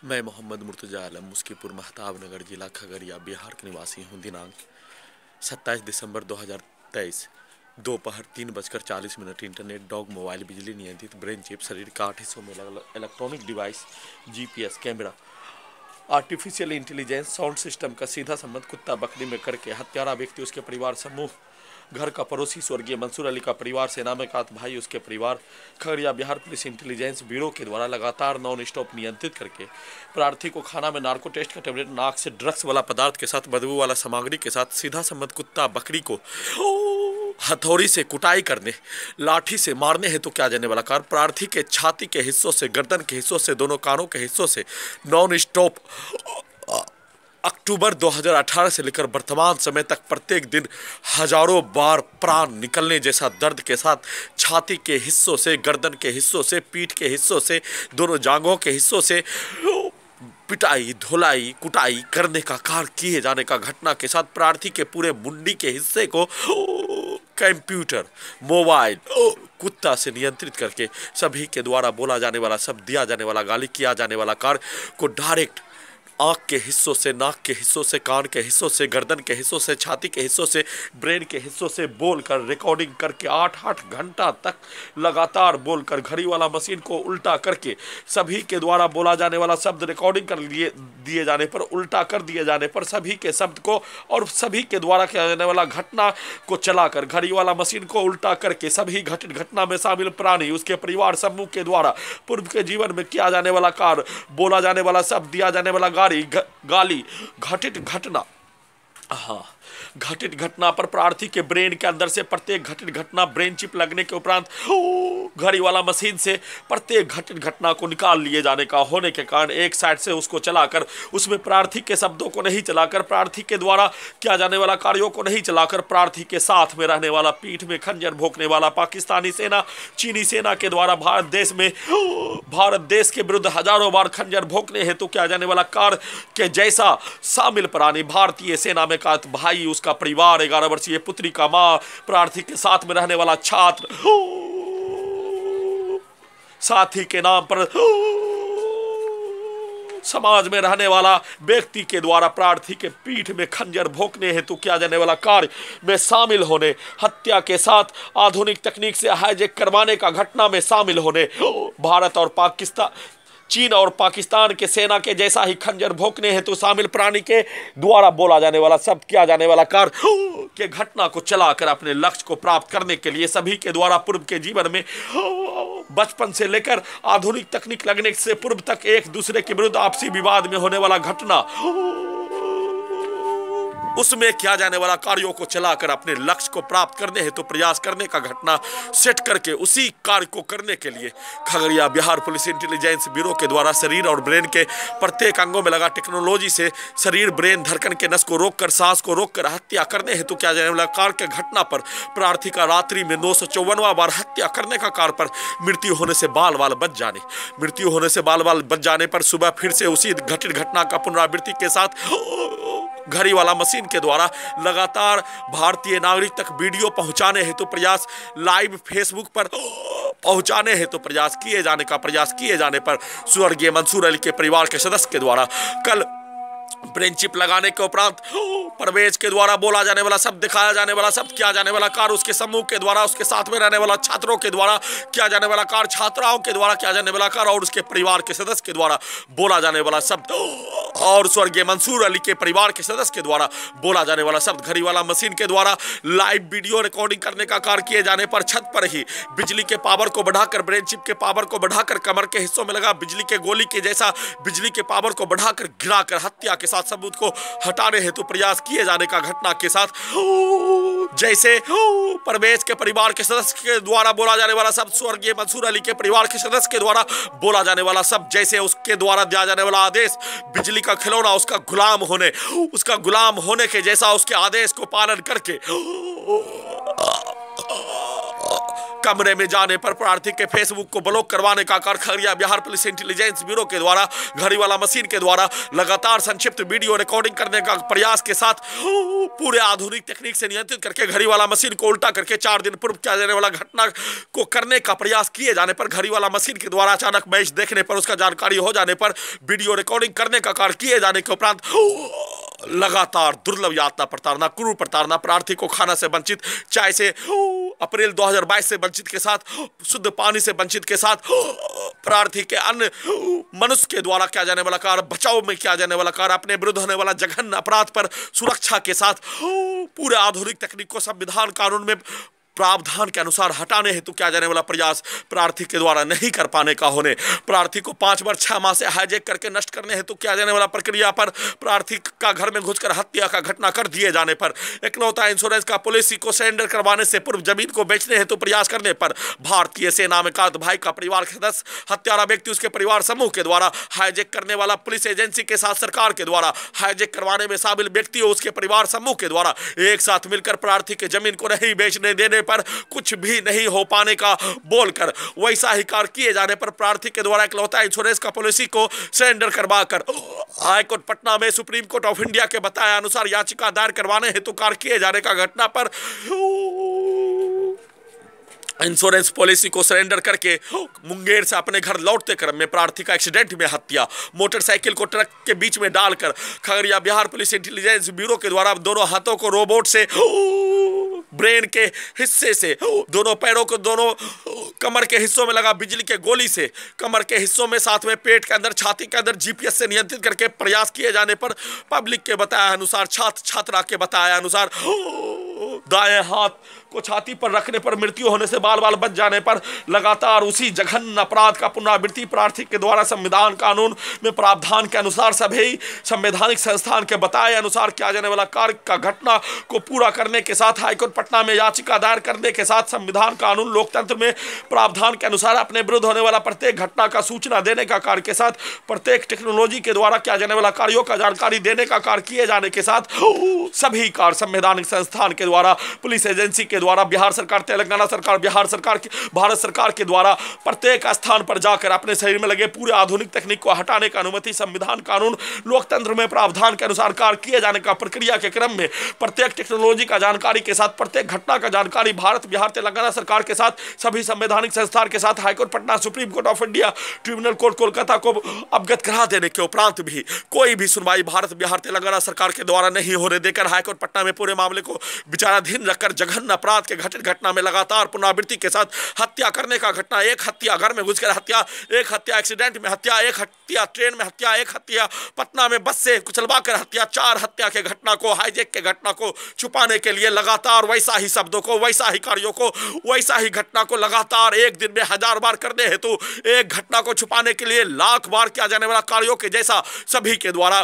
मैं मोहम्मद मुर्तजा आलम मुस्कीपुर महताब नगर जिला खगड़िया बिहार के निवासी हूँ। दिनांक 27 दिसंबर 2023 दोपहर 3:40 इंटरनेट डॉग मोबाइल बिजली नियंत्रित ब्रेन चिप शरीर के 8 हिस्सों में अलग electronic device GPS camera artificial intelligence sound system का सीधा संबंध कुत्ता बकरी में करके हत्यारा व्यक्ति उसके परिवार समूह घर का पड़ोसी स्वर्गीय मंसूर अली का परिवार सेना में कात भाई उसके परिवार Khagaria Bihar police intelligence bureau के द्वारा लगातार नॉन स्टॉप नियंत्रित करके प्रार्थी को खाना में नार्को टेस्ट का टेबलेट नाक से ड्रग्स वाला पदार्थ के साथ बदबू वाला सामग्री के साथ सीधा संबंध कुत्ता बकरी को हथौड़ी से कुटाई करने लाठी से मारने हेतु क्या जाने वाला कार प्रार्थी के छाती के हिस्सों से गर्दन के हिस्सों से दोनों कानों के हिस्सों से नॉन स्टॉप अक्टूबर 2018 से लेकर वर्तमान समय तक प्रत्येक दिन हजारों बार प्राण निकलने जैसा दर्द के साथ छाती के हिस्सों से गर्दन के हिस्सों से पीठ के हिस्सों से दोनों जांघों के हिस्सों से पिटाई धुलाई कुटाई करने का कार्य किए जाने का घटना के साथ प्रार्थी के पूरे मुंडी के हिस्से को कंप्यूटर मोबाइल कुत्ता से नियंत्रित करके सभी के द्वारा बोला जाने वाला शब्द दिया जाने वाला गाली किया जाने वाला कार्य को डायरेक्ट आँख के हिस्सों से नाक के हिस्सों से कान के हिस्सों से गर्दन के हिस्सों से छाती के हिस्सों से ब्रेन के हिस्सों से बोलकर रिकॉर्डिंग करके 8-8 घंटा तक लगातार बोलकर घड़ी वाला मशीन को उल्टा करके सभी के द्वारा बोला जाने वाला शब्द रिकॉर्डिंग कर दिए जाने पर उल्टा कर दिए जाने पर सभी के शब्द को और सभी के द्वारा किया जाने वाला घटना को चलाकर घड़ी वाला मशीन को उल्टा करके सभी घटित घटना में शामिल प्राणी उसके परिवार समूह के द्वारा पूर्व के जीवन में किया जाने वाला कार्य बोला जाने वाला शब्द दिया जाने वाला गाली घटित घटना घटित घटना पर प्रार्थी के ब्रेन के अंदर से प्रत्येक घटित घटना ब्रेन चिप लगने के उपरांत घड़ी वाला मशीन से प्रत्येक घटित घटना को निकाल लिए जाने का होने के कारण एक साइड से उसको चलाकर उसमें प्रार्थी के शब्दों को नहीं चलाकर प्रार्थी के द्वारा किया जाने वाला कार्यों को नहीं चलाकर प्रार्थी के साथ में रहने वाला पीठ में खंजर भोंकने वाला पाकिस्तानी सेना चीनी सेना के द्वारा भारत देश के विरुद्ध हजारों बार खंजर भोंकने हेतु किया जाने वाला कार्य के जैसा शामिल प्राणी भारतीय सेना में का भाई उसका परिवार 11 वर्षीय पुत्री का मां प्रार्थी के साथ में रहने वाला छात्र साथी के नाम पर समाज में रहने वाला व्यक्ति के द्वारा प्रार्थी के पीठ में खंजर भोंकने हेतु किया जाने वाला कार्य में शामिल होने हत्या के साथ आधुनिक तकनीक से हाईजैक करवाने का घटना में शामिल होने भारत और पाकिस्तान चीन और पाकिस्तान के सेना के जैसा ही खंजर भोंकने हेतु शामिल प्राणी के द्वारा बोला जाने वाला शब्द किया जाने वाला कार्य के घटना को चलाकर अपने लक्ष्य को प्राप्त करने के लिए सभी के द्वारा पूर्व के जीवन में बचपन से लेकर आधुनिक तकनीक लगने से पूर्व तक एक दूसरे के विरुद्ध आपसी विवाद में होने वाला घटना उसमें किया जाने वाला कार्यों को चलाकर अपने लक्ष्य को प्राप्त करने हेतु प्रयास करने का घटना सेट करके उसी कार्य को करने के लिए Khagaria Bihar police intelligence bureau के द्वारा शरीर और ब्रेन के प्रत्येक अंगों में लगा टेक्नोलॉजी से शरीर ब्रेन धड़कन के नस को रोककर सांस को रोककर हत्या करने हेतु किया जाने वाला कार्य के घटना पर प्रार्थी का रात्रि में 954वां बार हत्या करने का कार्य पर मृत्यु होने से बाल बाल बच जाने पर सुबह फिर से उसी घटित घटना का पुनरावृत्ति के साथ घड़ी वाला मशीन के द्वारा लगातार भारतीय नागरिक तक वीडियो पहुंचाने हेतु प्रयास लाइव फेसबुक पर पहुंचाने हेतु प्रयास किए जाने पर स्वर्गीय मंसूर अली के परिवार के सदस्य के द्वारा कल ब्रेन चिप लगाने के उपरांत परवेज के द्वारा बोला जाने वाला शब्द दिखाया जाने वाला शब्द किया जाने वाला कार्य उसके समूह के द्वारा उसके साथ में रहने वाला छात्रों के द्वारा किया जाने वाला कार्य छात्राओं के द्वारा किया जाने वाला कार्य और उसके परिवार के सदस्य के द्वारा बोला जाने वाला शब्द और स्वर्गीय मंसूर अली के परिवार के सदस्य के द्वारा बोला जाने वाला शब्द घड़ी वाला मशीन के द्वारा लाइव वीडियो रिकॉर्डिंग करने का कार्य किए जाने पर छत पर ही बिजली के पावर को बढ़ाकर ब्रेन चिप के पावर को बढ़ाकर कमर के हिस्सों में लगा बिजली के गोली के जैसा बिजली के पावर को बढ़ाकर गिराकर हत्या के साथ सबूत को हटाने हेतु प्रयास किए जाने का घटना के साथ जैसे परवेज के परिवार के सदस्य के द्वारा बोला जाने वाला शब्द स्वर्गीय मंसूर अली के परिवार के सदस्य के द्वारा बोला जाने वाला शब्द जैसे उसके द्वारा दिया जाने वाला आदेश बिजली का खिलौना उसका गुलाम होने के जैसा उसके आदेश को पालन करके कमरे में जाने पर प्रार्थी के फेसबुक को ब्लॉक करवाने का कार्य Khagaria Bihar police intelligence bureau के द्वारा घड़ी वाला मशीन के द्वारा लगातार संक्षिप्त वीडियो रिकॉर्डिंग करने का प्रयास के साथ पूरे आधुनिक तकनीक से नियंत्रित करके घड़ी वाला मशीन को उल्टा करके 4 दिन पूर्व किया जाने वाला घटना को करने का प्रयास किए जाने पर घड़ी वाला मशीन के द्वारा अचानक मैच देखने पर उसका जानकारी हो जाने पर वीडियो रिकॉर्डिंग करने का कार्य किए जाने के उपरांत लगातार दुर्लभ यातना प्रताड़ना, क्रूर प्रताड़ना, प्रार्थी को खाना से वंचित, चाय से अप्रैल 2022 से वंचित के साथ, शुद्ध पानी से वंचित के साथ, प्रार्थी के अन्य मनुष्य के द्वारा किया जाने वाला कार्य, बचाव में किया जाने वाला कार्य, अपने विरुद्ध होने वाला जघन्य अपराध पर सुरक्षा के साथ पूरे आधुनिक तकनीक को संविधान कानून में प्रावधान के अनुसार हटाने हेतु किया जाने वाला प्रयास प्रार्थी के द्वारा नहीं कर पाने का होने, प्रार्थी को 5 वर्ष 6 माह से हाईजैक करके नष्ट करने हेतु किया जाने वाला प्रक्रिया पर प्रार्थी का घर में घुसकर हत्या का घटना कर दिए जाने पर, इकलौता इंश्योरेंस का पॉलिसी को सरेंडर करवाने से पूर्व जमीन को बेचने हेतु प्रयास करने पर भारतीय सेना में कात भाई का परिवार सदस्य, हत्यारा व्यक्ति उसके परिवार समूह के द्वारा हाईजैक करने वाला पुलिस एजेंसी के साथ सरकार के द्वारा हाईजैक करवाने में शामिल व्यक्ति और उसके परिवार समूह के द्वारा एक साथ मिलकर प्रार्थी के जमीन को नहीं बेचने देने पर कुछ भी नहीं हो पाने का बोलकर वैसा ही कार्य किए जाने पर प्रार्थी के द्वारा इकलौता इंश्योरेंस का पॉलिसी को सरेंडर करवाकर हाईकोर्ट पटना में सुप्रीम कोर्ट ऑफ इंडिया के बताया अनुसार याचिका दायर करवाने हेतु कार्य किए जाने का घटना पर इंश्योरेंस पॉलिसी को सरेंडर करके मुंगेर से अपने घर लौटते क्रम में प्रार्थी का एक्सीडेंट में हत्या, मोटरसाइकिल को ट्रक के बीच में डालकर Khagaria Bihar police intelligence bureau के द्वारा दोनों हाथों को रोबोट से ब्रेन के हिस्से से, दोनों पैरों को दोनों कमर के हिस्सों में लगा बिजली के गोली से कमर के हिस्सों में, साथ में पेट के अंदर, छाती के अंदर जीपीएस से नियंत्रित करके प्रयास किए जाने पर पब्लिक के बताया अनुसार, छात्रा के बताया अनुसार दाएं हाथ को छाती पर रखने पर मृत्यु होने से बाल बाल बच जाने पर लगातार उसी जघन्य अपराध का पुनरावृत्ति प्रार्थी के द्वारा संविधान कानून में प्रावधान के अनुसार सभी संवैधानिक संस्थान के बताए अनुसार किया जाने वाला कार्य का घटना को पूरा करने के साथ हाईकोर्ट पटना में याचिका दायर करने के साथ संविधान कानून लोकतंत्र में प्रावधान के अनुसार अपने विरुद्ध होने वाला प्रत्येक घटना का सूचना देने का कार्य के साथ प्रत्येक टेक्नोलॉजी के द्वारा किया जाने वाला कार्यों का जानकारी देने का कार्य किए जाने के साथ सभी कार्य संवैधानिक संस्थान के द्वारा, पुलिस एजेंसी के द्वारा, बिहार सरकार, तेलंगाना सरकार, बिहार सरकार, भारत सरकार के द्वारा प्रत्येक स्थान पर जाकर अपने शरीर में लगे पूरे आधुनिक तकनीक को हटाने का अनुमति संविधान कानून लोकतंत्र में प्रावधान के अनुसार कार्य किए जाने का प्रक्रिया के क्रम में प्रत्येक टेक्नोलॉजी का जानकारी के साथ प्रत्येक घटना का जानकारी भारत, बिहार, तेलंगाना सरकार के साथ सभी संवैधानिक संस्थान के साथ high court Patna, supreme court of India, tribunal court Kolkata को अवगत करा देने के उपरांत भी कोई भी सुनवाई भारत, बिहार, तेलंगाना सरकार के द्वारा नहीं होने देकर हाईकोर्ट पटना में पूरे मामले को विचाराधीन रखकर जघन्य अपराध के घटित घटना में लगातार पुनरावृत्ति के साथ हत्या करने का घटना, एक हत्या घर में घुसकर हत्या, एक हत्या एक्सीडेंट में हत्या, एक हत्या ट्रेन में हत्या, एक हत्या पटना में बस से कुचलवाकर हत्या, 4 हत्या के घटना को, हाईजैक के घटना को छुपाने के लिए लगातार वैसा ही शब्दों को, वैसा ही कार्यों को, वैसा ही घटना को लगातार एक दिन में 1000 बार करने हेतु एक घटना को छुपाने के लिए लाख बार किया जाने वाला कार्यों के जैसा सभी के द्वारा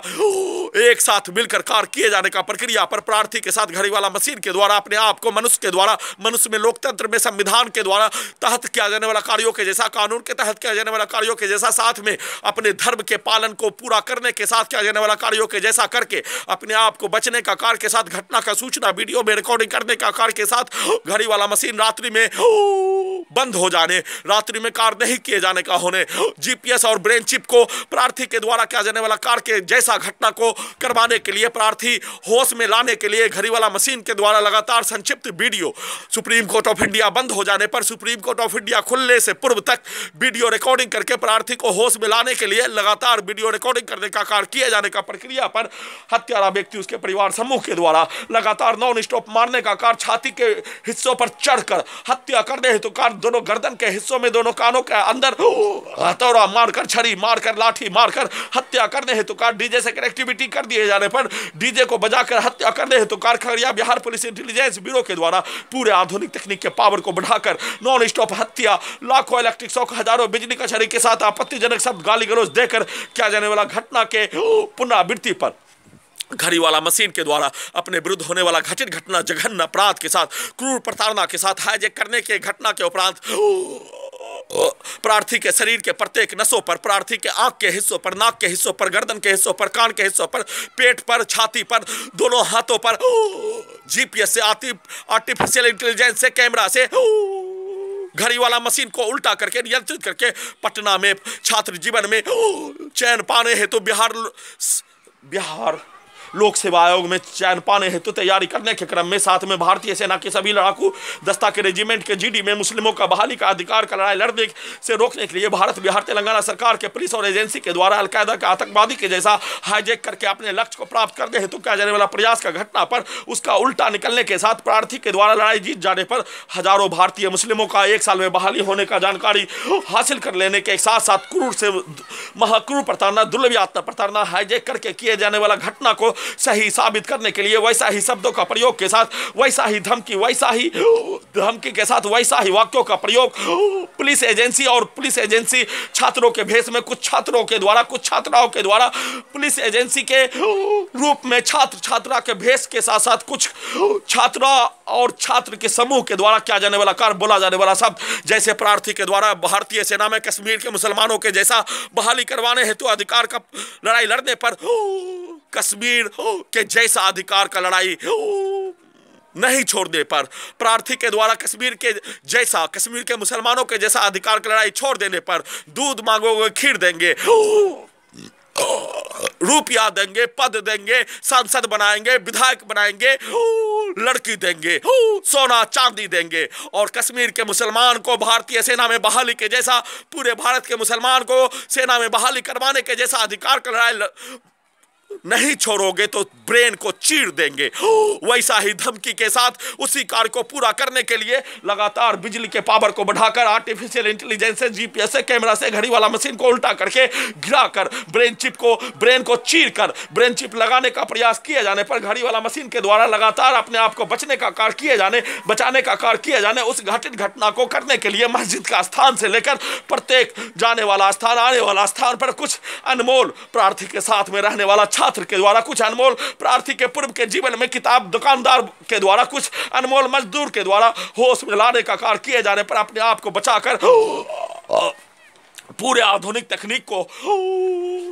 एक साथ मिलकर कार्य किए जाने का प्रक्रिया पर प्रार्थी के साथ घड़ी वाला मशीन के द्वारा अपने आप को मनुष्य के द्वारा, मनुष्य में लोकतंत्र में संविधान के द्वारा तहत किया जाने वाला कार्यों के जैसा, कानून के तहत किया जाने वाला कार्यों के जैसा, साथ में अपने धर्म के पालन को पूरा करने के साथ किया जाने वाला कार्यों के जैसा करके अपने आप को बचने का कार्य के साथ घटना का सूचना वीडियो में रिकॉर्डिंग करने का कार्य के साथ घड़ी वाला मशीन रात्रि में बंद हो जाने, रात्रि में कार्य नहीं किए जाने का होने, जीपीएस और ब्रेन चिप को प्रार्थी के द्वारा किया जाने वाला कार्य के जैसा घटना को करवाने के लिए, प्रार्थी होश में लाने के लिए घड़ी वाला मशीन के द्वारा लगातार संक्षिप्त video supreme court of India बंद हो जाने पर सुप्रीम कोर्ट ऑफ इंडिया खुलने से पूर्व तक वीडियो रिकॉर्डिंग करके प्रार्थी को होश में लाने के लिए लगातार वीडियो रिकॉर्डिंग करने का कार्य किए जाने का प्रक्रिया पर हत्यारा व्यक्ति उसके परिवार समूह के द्वारा लगातार नॉन स्टॉप मारने का कार्य, छाती के हिस्सों पर चढ़कर हत्या करने हेतु कार्य, दोनों गर्दन के हिस्सों में, दोनों कानों के अंदर हथौड़ा मारकर, छड़ी मारकर, लाठी मारकर हत्या करने हेतु कार्य, डीजे से कनेक्टिविटी कर दिए जाने पर डीजे को बजाकर हत्या करने हेतु कार्य Khagaria Bihar police intelligence bureau के द्वारा पूरे आधुनिक तकनीक के पावर को बढ़ाकर नॉन स्टॉप हत्या, लाखों इलेक्ट्रिक शॉक, हजारों बिजली का छड़ी के साथ आपत्तिजनक शब्द, गाली गलौज देकर किया जाने वाला घटना के पुनरावृत्ति पर घड़ी वाला मशीन के द्वारा अपने विरुद्ध होने वाला घटित घटना, जघन्य अपराध के साथ, क्रूर प्रताड़ना के साथ हाईजैक करने के घटना के उपरांत प्रार्थी के शरीर के प्रत्येक नसों पर, प्रार्थी के आंख के हिस्सों पर, नाक के हिस्सों पर, गर्दन के हिस्सों पर, कान के हिस्सों पर, पेट पर, छाती पर, दोनों हाथों पर जीपीएस से, आर्टिफिशियल इंटेलिजेंस से, कैमरा से घड़ी वाला मशीन को उल्टा करके नियंत्रित करके पटना में छात्र जीवन में चयन पाने हेतु बिहार लोक सेवा आयोग में चयन पाने हेतु तैयारी करने के क्रम में साथ में भारतीय सेना के सभी लड़ाकू दस्ता के रेजिमेंट के जीडी में मुस्लिमों का बहाली का अधिकार का लड़ाई लड़ने से रोकने के लिए भारत बिहार तेलंगाना सरकार के पुलिस और एजेंसी के द्वारा अलकायदा के आतंकवादी के जैसा हाईजैक करके अपने लक्ष्य को प्राप्त करने हेतु किया जाने वाला प्रयास का घटना पर उसका उल्टा निकलने के साथ प्रार्थी के द्वारा लड़ाई जीत जाने पर हजारों भारतीय मुस्लिमों का 1 साल में बहाली होने का जानकारी हासिल कर लेने के साथ साथ क्रूर से महाक्रूर प्रताड़ना दुर्लभ यातना प्रताड़ना हाईजैक करके किए जाने वाला घटना को सही साबित करने के लिए वैसा ही शब्दों का प्रयोग के साथ वैसा ही धमकी के साथ वैसा ही वाक्यों का प्रयोग पुलिस एजेंसी छात्रों के भेष में कुछ छात्रों के द्वारा कुछ छात्राओं के द्वारा पुलिस एजेंसी के रूप में छात्रा के भेष के साथ साथ कुछ छात्रा और छात्र के समूह के द्वारा किया जाने वाला कार्य बोला जाने वाला शब्द जैसे प्रार्थी के द्वारा भारतीय सेना में कश्मीर के मुसलमानों के जैसा बहाली करवाने हेतु अधिकार का लड़ाई लड़ने पर कश्मीर के जैसा अधिकार का लड़ाई नहीं छोड़ने पर प्रार्थी के द्वारा कश्मीर के मुसलमानों के जैसा अधिकार की लड़ाई छोड़ देने पर दूध मांगोगे खीर देंगे, रुपया देंगे, पद देंगे, सांसद बनाएंगे, विधायक बनाएंगे, लड़की देंगे, सोना चांदी देंगे और कश्मीर के मुसलमान को भारतीय सेना में बहाली के जैसा पूरे भारत के मुसलमान को सेना में बहाली करवाने के जैसा अधिकार का लड़ाई नहीं छोड़ोगे तो ब्रेन को चीर देंगे। वैसा ही धमकी के साथ उसी कार्य को पूरा करने के लिए लगातार बिजली के पावर को बढ़ाकर आर्टिफिशियल इंटेलिजेंस से जीपीएस से कैमरा से घड़ी वाला मशीन को उल्टा करके गिराकर ब्रेन को चीर कर ब्रेन चिप लगाने का प्रयास किए जाने पर घड़ी वाला मशीन के द्वारा लगातार अपने आप को बचाने का कार्य किए जाने उस घटित घटना को करने के लिए मस्जिद का स्थान से लेकर प्रत्येक जाने वाला स्थान आने वाला स्थान पर कुछ अनमोल प्रार्थी के साथ में रहने वाला छात्र के द्वारा कुछ अनमोल प्रार्थी के पूर्व के जीवन में किताब दुकानदार के द्वारा कुछ अनमोल मजदूर के द्वारा होश में लाने का कार्य किए जाने पर अपने आप को बचाकर पूरे आधुनिक तकनीक को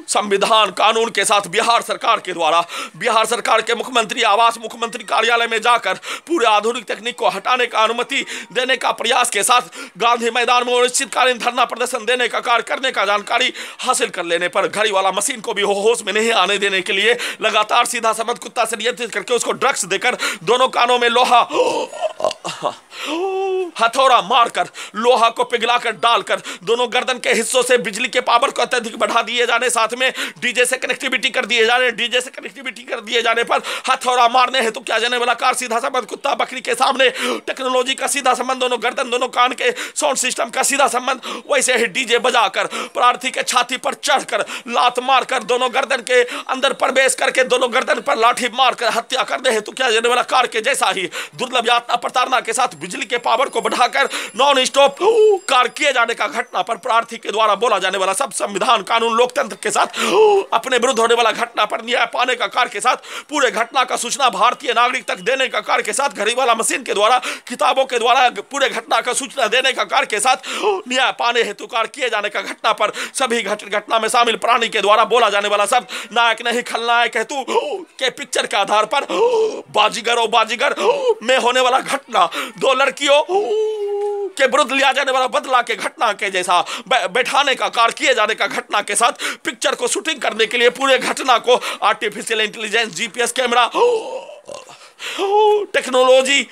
संविधान कानून के साथ बिहार सरकार के द्वारा बिहार सरकार के मुख्यमंत्री आवास मुख्यमंत्री कार्यालय में जाकर पूरे आधुनिक तकनीक को हटाने का अनुमति देने का प्रयास के साथ गांधी मैदान में अनिश्चितकालीन धरना प्रदर्शन देने का कार्य करने का जानकारी हासिल कर लेने पर घड़ी वाला मशीन को भी होश में नहीं आने देने के लिए लगातार सीधा समझ कुत्ता से नियंत्रित करके उसको ड्रग्स देकर दोनों कानों में लोहा हथौड़ा मारकर लोहा को पिघलाकर डालकर दोनों गर्दन के हिस्सों से बिजली के पावर को अत्यधिक बढ़ा दिए जाने साथ में डीजे से कनेक्टिविटी कर दिए जाने पर हथौड़ा मारने हेतु क्या जाने वाला कार सीधा संबंध कुत्ता बकरी के सामने टेक्नोलॉजी का सीधा संबंध दोनों गर्दन दोनों कान के साउंड सिस्टम का सीधा संबंध वैसे ही डीजे बजाकर प्रार्थी के छाती पर चढ़कर लात मारकर दोनों गर्दन के अंदर प्रवेश करके दोनों गर्दन पर लाठी मारकर हत्या करने हेतु क्या जाने वाला कार के जैसा ही दुर्लभ यातना प्रताड़ना के साथ बिजली के पावर को बढ़ाकर नॉन स्टॉप कार्य किए जाने का घटना पर प्रार्थी के द्वारा बोला जाने वाला सब संविधान कानून लोकतंत्र के साथ अपने विरुद्ध होने वाला घटना पर न्याय पाने का कार्य के साथ पूरे घटना का सूचना भारतीय नागरिक तक देने का कार्य के साथ घड़ी वाला मशीन के द्वारा किताबों के द्वारा पूरे घटना का सूचना देने का कार्य के साथ न्याय पाने हेतु कार्य किए जाने का घटना पर सभी घटना में शामिल प्राणी के द्वारा बोला जाने वाला शब्द नायक नहीं खलनायक हेतु के पिक्चर के आधार पर बाजीगर में होने वाला घटना दो लड़कियों के विरुद्ध लिया जाने वाला बदला के घटना के जैसा बैठाने का कार्य किए जाने का घटना के साथ पिक्चर को शूटिंग करने के लिए पूरे घटना को artificial intelligence GPS camera technology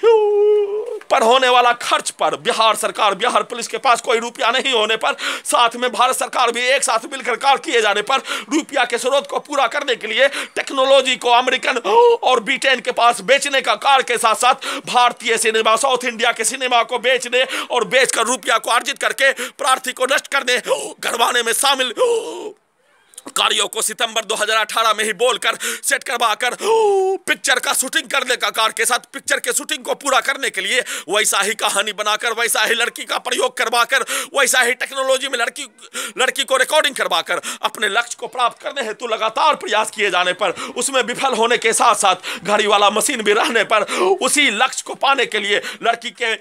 पर होने वाला खर्च पर बिहार सरकार बिहार पुलिस के पास कोई रुपया नहीं होने पर साथ में भारत सरकार भी एक साथ मिलकर कार्य किए जाने पर रुपया के स्रोत को पूरा करने के लिए टेक्नोलॉजी को अमेरिकन और ब्रिटेन के पास बेचने का कार्य के साथ साथ भारतीय सिनेमा साउथ इंडिया के सिनेमा को बेचने और बेचकर रुपया को अर्जित करके प्रार्थी को नष्ट करने करवाने में शामिल कार्यों को सितंबर 2018 में ही बोलकर सेट करवाकर पिक्चर का शूटिंग करने का कार्य के साथ पिक्चर के शूटिंग को पूरा करने के लिए वैसा ही कहानी बनाकर वैसा ही लड़की का प्रयोग करवाकर वैसा ही टेक्नोलॉजी में लड़की को रिकॉर्डिंग करवाकर अपने लक्ष्य को प्राप्त करने हेतु लगातार प्रयास किए जाने पर उसमें विफल होने के साथ साथ घड़ी वाला मशीन भी रहने पर उसी लक्ष्य को पाने के लिए लड़की के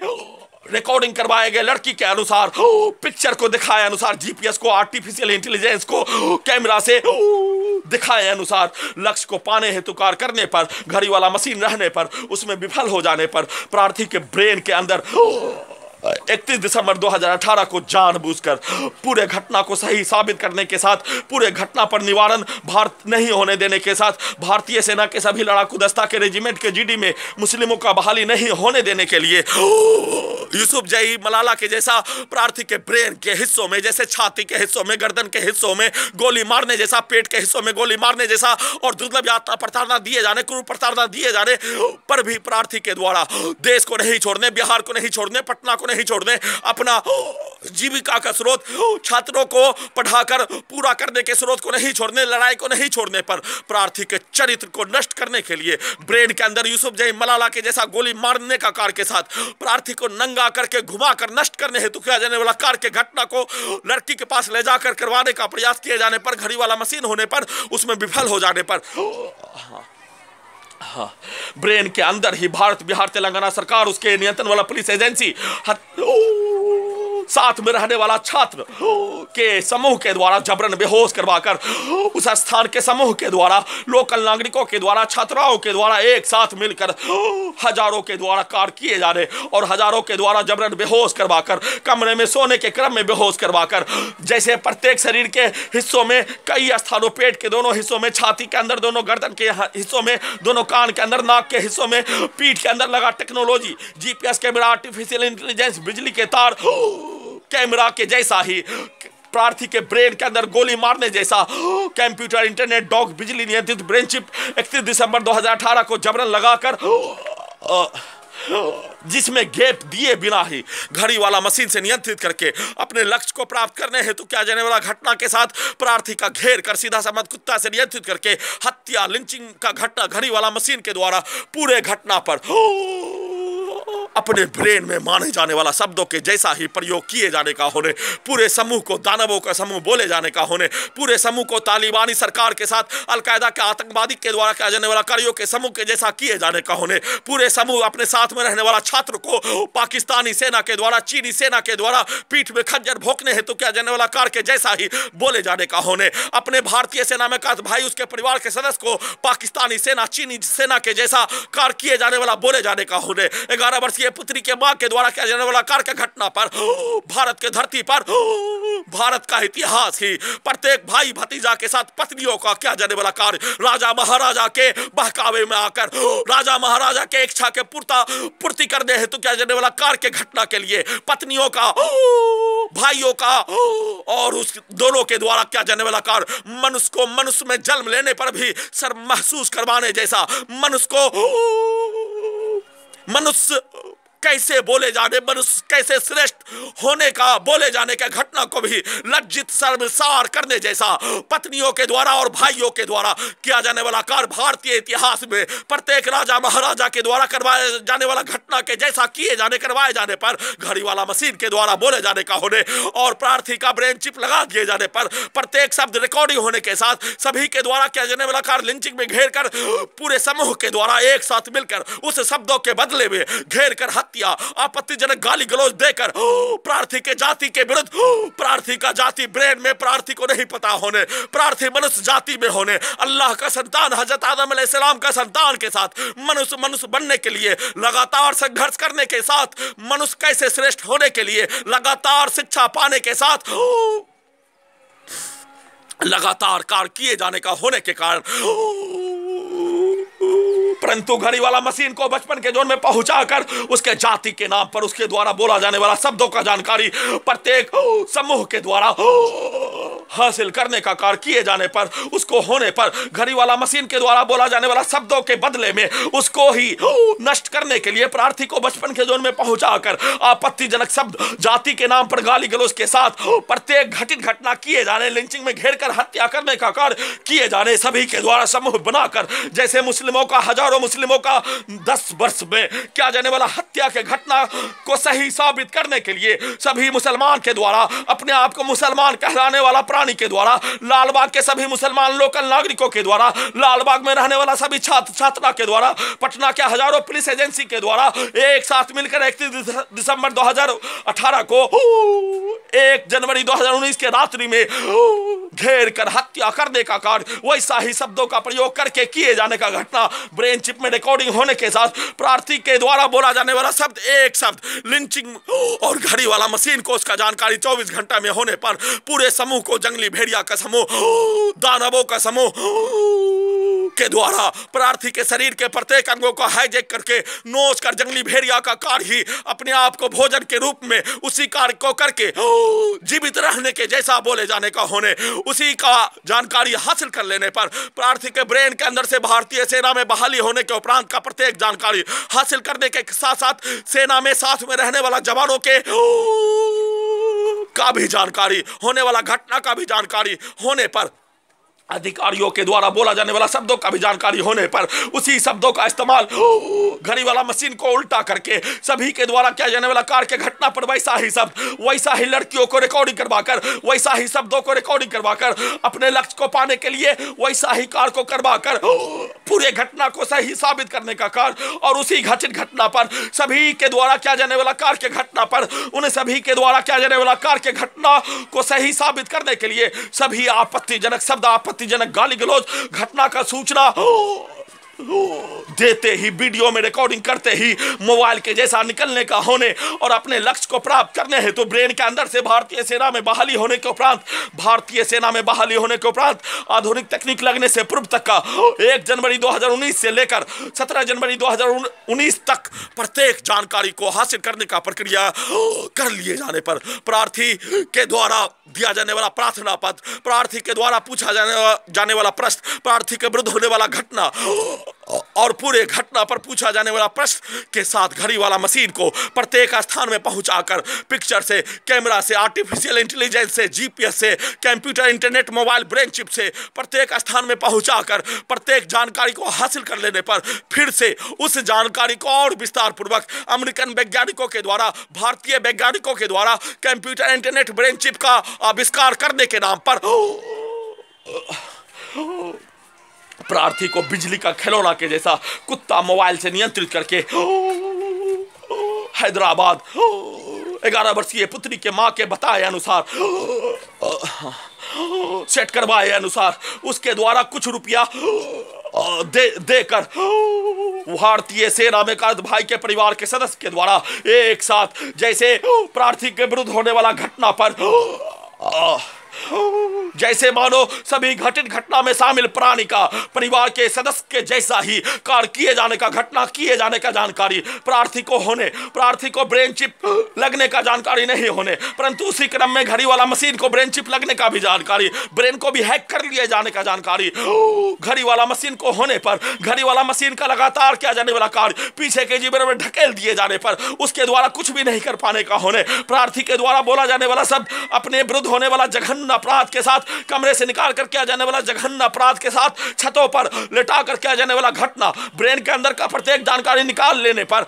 रिकॉर्डिंग करवाए गए लड़की के अनुसार पिक्चर को दिखाए अनुसार जीपीएस को आर्टिफिशियल इंटेलिजेंस को कैमरा से दिखाए अनुसार लक्ष्य को पाने हेतु कार्य करने पर घड़ी वाला मशीन रहने पर उसमें विफल हो जाने पर प्रार्थी के ब्रेन के अंदर 31 दिसंबर 2018 को जानबूझकर पूरे घटना को सही साबित करने के साथ, पूरे घटना पर निवारण भारत नहीं होने देने के साथ, भारतीय सेना के सभी लड़ाकू दस्ता के रेजिमेंट के जीडी में मुस्लिमों का बहाली नहीं होने देने के लिए यूसुफजई मलाला के जैसा प्रार्थी के ब्रेन के हिस्सों में, जैसे छाती के हिस्सों में, गर्दन के हिस्सों में गोली मारने जैसा, पेट के हिस्सों में गोली मारने जैसा और दुर्लभ यात्रा प्रताड़ना दिए जाने, क्रूर प्रताड़ना दिए जाने पर भी प्रार्थी के द्वारा देश को नहीं छोड़ने, बिहार को नहीं छोड़ने, पटना को नहीं छोड़ने, अपना जीविका का स्रोत छात्रों को पढ़ाकर पूरा करने के स्रोत को नहीं छोड़ने, लड़ाई को नहीं छोड़ने पर प्रार्थी के चरित्र को नष्ट करने के लिए ब्रेन के अंदर यूसुफजई मलाला के जैसा गोली मारने का कार्य के साथ प्रार्थी को नंगा करके घुमाकर नष्ट करने हेतु किया जाने वाला कार्य के घटना को लड़की के पास ले जाकर करवाने का प्रयास किए जाने पर, घड़ी वाला मशीन होने पर, उसमें विफल हो जाने पर ब्रेन के अंदर ही भारत, बिहार, तेलंगाना सरकार, उसके नियंत्रण वाला पुलिस एजेंसी, साथ में रहने वाला छात्र के समूह के द्वारा जबरन बेहोश करवाकर उस स्थान के समूह के द्वारा, लोकल नागरिकों के द्वारा, छात्राओं के द्वारा एक साथ मिलकर हजारों के द्वारा कार्य किए जा रहे और हजारों के द्वारा जबरन बेहोश करवाकर, कमरे में सोने के क्रम में बेहोश करवाकर, जैसे प्रत्येक शरीर के हिस्सों में, कई स्थानों, पेट के दोनों हिस्सों में, छाती के अंदर, दोनों गर्दन के हिस्सों में, दोनों कान के अंदर, नाक के हिस्सों में, पीठ के अंदर लगा technology, GPS camera, artificial intelligence, बिजली के तार, कैमरा के जैसा ही प्रार्थी के ब्रेन के अंदर गोली मारने जैसा कंप्यूटर, इंटरनेट, डॉग, बिजली नियंत्रित ब्रेन चिप 31 दिसंबर 2018 को जबरन लगाकर जिसमें गैप दिए बिना ही घड़ी वाला मशीन से नियंत्रित करके अपने लक्ष्य को प्राप्त करने हेतु किया जाने वाला घटना के साथ प्रार्थी का घेर कर सीधा समझ कुत्ता से नियंत्रित करके हत्या, लिंचिंग का घटना घड़ी वाला मशीन के द्वारा पूरे घटना पर अपने ब्रेन में माने जाने वाला शब्दों के जैसा ही प्रयोग किए जाने का होने, पूरे समूह को दानवों का समूह बोले जाने का होने, पूरे समूह को तालिबानी सरकार के साथ अलकायदा के आतंकवादी के द्वारा किया जाने वाला कार्यों के समूह के जैसा किए जाने का होने, पूरे समूह अपने साथ में रहने वाला छात्र को पाकिस्तानी सेना के द्वारा, चीनी सेना के द्वारा पीठ में खंजर भोंकने हेतु किया जाने वाला कार्य के जैसा ही बोले जाने का होने, अपने भारतीय सेना में कात भाई, उसके परिवार के सदस्य को पाकिस्तानी सेना, चीनी सेना के जैसा कार्य किए जाने वाला बोले जाने का होने, 11 वर्षीय पुत्री के मां के द्वारा किया जाने वाला कार्य की घटना पर भारत के धरती पर भारत का इतिहास ही प्रत्येक भाई भतीजा के साथ पत्नियों का किया जाने वाला कार्य, राजा महाराजा के बहकावे में आकर राजा महाराजा के इच्छा के पूर्ति करने हेतु किया जाने वाला कार्य के घटना के लिए पत्नियों का, भाइयों का और उस दोनों के द्वारा किया जाने वाला कार्य, मनुष्य को मनुष्य में जन्म लेने पर भी शर्म महसूस करवाने जैसा, मनुष्य को मनुष्य कैसे बोले जाने, मनुष्य कैसे श्रेष्ठ होने का बोले जाने के घटना को भी लज्जित शर्मसार करने जैसा पत्नियों के द्वारा और भाइयों के द्वारा किया जाने वाला कार्य भारतीय इतिहास में प्रत्येक राजा महाराजा के द्वारा करवाए जाने वाला घटना के जैसा किए जाने, करवाए जाने पर घड़ी वाला मशीन के द्वारा बोले जाने का होने और प्रार्थी का ब्रेन चिप लगा दिए जाने पर प्रत्येक शब्द रिकॉर्डिंग होने के साथ सभी के द्वारा किया जाने वाला कार्य लिंचिंग में घेर कर पूरे समूह के द्वारा एक साथ मिलकर उस शब्दों के बदले में घेर कर आपत्तिजनक गाली गलौज देकर प्रार्थी के जाति के विरुद्ध, प्रार्थी का जाति ब्रेन में प्रार्थी को नहीं पता होने, प्रार्थी मनुष्य जाति में होने, अल्लाह का संतान हजरत आदम अलैहिस्सलाम का संतान के साथ मनुष्य मनुष्य बनने के लिए लगातार संघर्ष करने के साथ, मनुष्य कैसे श्रेष्ठ होने के लिए लगातार शिक्षा पाने के साथ लगातार कार्य किए जाने का होने के कारण, परंतु घड़ी वाला मशीन को बचपन के जोन में पहुंचाकर उसके जाति के नाम पर उसके द्वारा बोला जाने वाला शब्दों का जानकारी प्रत्येक समूह के द्वारा हासिल करने का कार्य किए जाने पर, उसको होने पर घड़ी वाला मशीन के द्वारा बोला जाने वाला शब्दों के बदले में उसको ही नष्ट करने के लिए प्रार्थी को बचपन के जोन में पहुंचाकर आपत्तिजनक शब्द, जाति के नाम पर गाली गलौज के साथ प्रत्येक घटित घटना किए जाने, लिंचिंग में घेर कर हत्या करने का कार्य किए जाने, सभी के द्वारा समूह बनाकर जैसे मुस्लिमों का, हजारों मुस्लिमों का 10 वर्ष में किया जाने वाला हत्या के घटना को सही साबित करने के लिए सभी मुसलमान के द्वारा, अपने आप को मुसलमान कहलाने वाला प्राणी के द्वारा, लालबाग के सभी मुसलमान लोकल नागरिकों के द्वारा, लालबाग में रहने वाला सभी छात्र छात्रा के द्वारा, पटना के हजारों पुलिस एजेंसी के द्वारा एक साथ मिलकर 31 दिसंबर 2018 को 1 जनवरी 2019 के रात्रि में घेर कर हत्या करने का कार्य वैसा ही शब्दों का प्रयोग करके किए जाने का घटना ब्रेन ब्रेन चिप में रिकॉर्डिंग होने के साथ प्रार्थी के द्वारा बोला जाने वाला शब्द एक शब्द लिंचिंग और घड़ी वाला मशीन को उसका जानकारी 24 घंटा में होने पर पूरे समूह को जंगली भेड़िया का समूह, दानवों का समूह के द्वारा प्रार्थी के शरीर के प्रत्येक अंगों को हाईजैक करके नोच कर जंगली भेड़िया का कार्य ही अपने आप को भोजन के रूप में उसी कार्य को करके जीवित रहने के जैसा बोले जाने का होने, उसी का जानकारी हासिल कर लेने पर प्रार्थी के ब्रेन के अंदर से भारतीय सेना में बहाली होने के उपरांत का प्रत्येक जानकारी हासिल करने के साथ साथ सेना में साथ में रहने वाला जवानों के का भी जानकारी होने वाला, घटना का भी जानकारी होने पर, अधिकारियों के द्वारा बोला जाने वाला शब्दों का भी जानकारी होने पर उसी शब्दों का इस्तेमाल घड़ी वाला मशीन को उल्टा करके सभी के द्वारा किया जाने वाला कार्य के घटना पर वैसा ही शब्द, वैसा ही लड़कियों को रिकॉर्डिंग करवाकर, वैसा ही शब्दों को रिकॉर्डिंग करवाकर अपने लक्ष्य को पाने के लिए वैसा ही कार्य को करवाकर पूरे घटना को सही साबित करने का कार्य, और उसी घटित घटना पर सभी के द्वारा किया जाने वाला कार्य के घटना पर उन्हें सभी के द्वारा किया जाने वाला कार्य के घटना को सही साबित करने के लिए सभी आपत्तिजनक शब्द, आपत्तिजनक गाली गलौज घटना का सूचना देते ही, वीडियो में रिकॉर्डिंग करते ही मोबाइल के जैसा निकलने का होने और अपने लक्ष्य को प्राप्त करने हेतु तो ब्रेन के अंदर से भारतीय सेना में बहाली होने के उपरांत, भारतीय सेना में बहाली होने के उपरांत आधुनिक तकनीक लगने से पूर्व तक का 1 जनवरी 2019 से लेकर 17 जनवरी 2019 तक प्रत्येक जानकारी को हासिल करने का प्रक्रिया कर लिए जाने पर प्रार्थी के द्वारा दिया जाने वाला प्रार्थना पत्र, प्रार्थी के द्वारा पूछा जाने वाला प्रश्न, प्रार्थी के विरुद्ध होने वाला घटना और पूरे घटना पर पूछा जाने वाला प्रश्न के साथ घड़ी वाला मशीन को प्रत्येक स्थान में पहुंचाकर पिक्चर से, कैमरा से, आर्टिफिशियल इंटेलिजेंस से, जीपीएस से, computer, internet, mobile, brain chip से प्रत्येक स्थान में पहुंचाकर प्रत्येक जानकारी को हासिल कर लेने पर फिर से उस जानकारी को और विस्तार पूर्वक अमेरिकन वैज्ञानिकों के द्वारा, भारतीय वैज्ञानिकों के द्वारा कंप्यूटर, इंटरनेट, ब्रेन चिप का आविष्कार करने के नाम पर प्रार्थी को बिजली का खिलौना के जैसा कुत्ता मोबाइल से नियंत्रित करके हैदराबाद 11 वर्षीय पुत्री के मां के बताए अनुसार सेट करवाए अनुसार उसके द्वारा कुछ रुपया देकर भारतीय सेना में कैद भाई के परिवार के सदस्य के द्वारा एक साथ जैसे प्रार्थी के विरुद्ध होने वाला घटना पर जैसे मानो सभी घटित घटना में शामिल प्राणी का परिवार के सदस्य के जैसा ही कार्य किए जाने का, घटना किए जाने का जानकारी प्रार्थी को होने, प्रार्थी को ब्रेन चिप लगने का जानकारी नहीं होने, परंतु उसी क्रम में घड़ी वाला मशीन को ब्रेन चिप लगने का भी जानकारी, ब्रेन को भी हैक कर लिए जाने का जानकारी घड़ी वाला मशीन को होने पर घड़ी वाला मशीन का लगातार किया जाने वाला कार्य पीछे के जीवन में ढकेल दिए जाने पर उसके द्वारा कुछ भी नहीं कर पाने का होने, प्रार्थी के द्वारा बोला जाने वाला शब्द अपने विरुद्ध होने वाला जघन्य अपराध के साथ, कमरे से निकाल कर किया जाने वाला जघन्य अपराध के साथ, छतों पर लेटा कर किया जाने वाला घटना, ब्रेन के अंदर का प्रत्येक जानकारी निकाल लेने पर